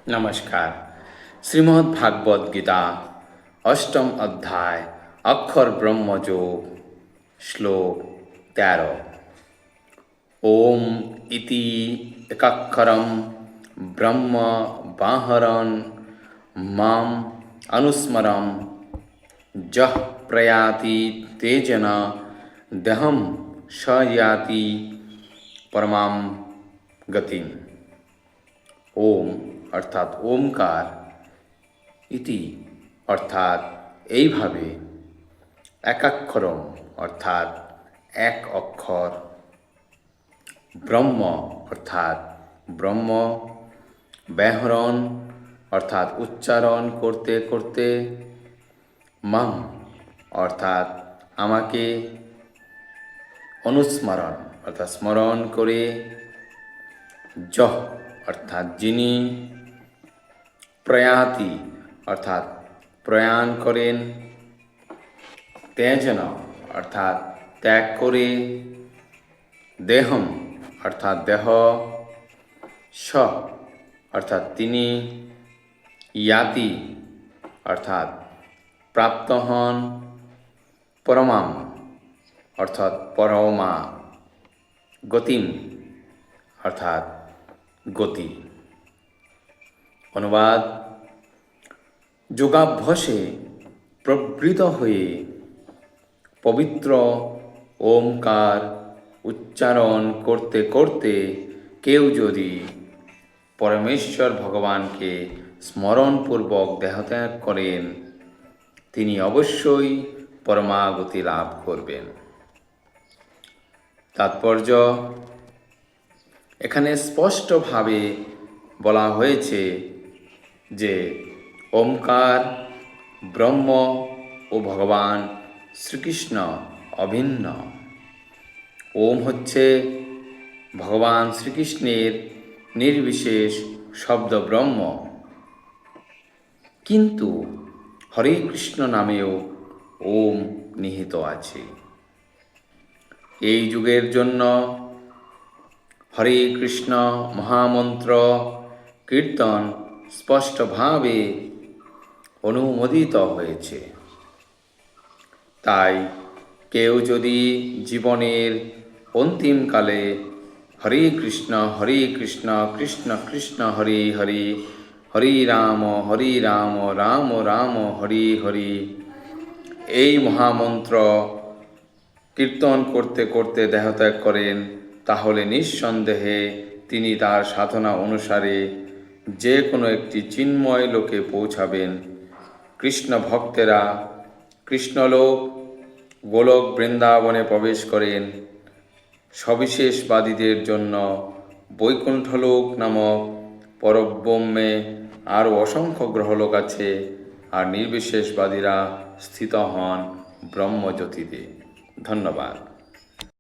नमस्कार। श्रीमद् भागवत गीता अष्टम अध्याय अक्षर ब्रह्मयोग श्लोक 13। ओम इति एकाक्षरम ब्रह्म बाहरन माम अनुस्मरम जह प्रयाति तेजन देहम स याति परमाम गतिम। ओम অর্থাৎ ওমকার, ইতি অর্থাৎ এইভাবে, একাক্ষরম অর্থাৎ এক অক্ষর, ব্রহ্ম অর্থাৎ ব্রহ্ম, ব্যাহরণ অর্থাৎ উচ্চারণ করতে করতে, মাম অর্থাৎ আমাকে, অনুস্মরণ অর্থাৎ স্মরণ করে, যহ অর্থাৎ যিনি, প্রয়াতি অর্থাৎ প্রয়াণ করেন, তেজন অর্থাৎ ত্যাগ করে, দেহম অর্থাৎ দেহ, স অর্থাৎ তিনি, ইয়াতি অর্থাৎ প্রাপ্ত হন, পরমাম অর্থাৎ পরমা, গতিম অর্থাৎ গতি। অনুবাদ: যোগাভ্যাসে প্রবৃত হয়ে পবিত্র ওমকার উচ্চারণ করতে করতে কেউ যদি পরমেশ্বর ভগবানকে স্মরণপূর্বক দেহত্যাগ করেন, তিনি অবশ্যই পরমাগতি লাভ করবেন। তাৎপর্য: এখানে স্পষ্টভাবে বলা হয়েছে যে ওমকার ব্রহ্ম ও ভগবান শ্রীকৃষ্ণ অভিন্ন। ওম হচ্ছে ভগবান শ্রীকৃষ্ণের নির্বিশেষ শব্দ ব্রহ্ম, কিন্তু হরে কৃষ্ণ নামেও ওম নিহিত আছে। এই যুগের জন্য হরে কৃষ্ণ মহামন্ত্র কীর্তন স্পষ্টভাবে অনুমোদিত হয়েছে। তাই কেউ যদি জীবনের অন্তিমকালে হরে কৃষ্ণ কৃষ্ণ কৃষ্ণ হরে হরে, হরে রাম রাম রাম হরে হরে এই মহামন্ত্র কীর্তন করতে করতে দেহত্যাগ করেন, তাহলে নিঃসন্দেহে তিনি তার সাধনা অনুসারে যে কোনো একটি চিন্ময় লোকে পৌঁছাবেন। কৃষ্ণ ভক্তেরা কৃষ্ণলোক গোলক বৃন্দাবনে প্রবেশ করেন। সবিশেষবাদীদের জন্য বৈকুণ্ঠলোক নামক পরব্রহ্মে আরও অসংখ্য গ্রহলোক আছে, আর নির্বিশেষবাদীরা স্থিত হন ব্রহ্মজ্যোতিতে। ধন্যবাদ।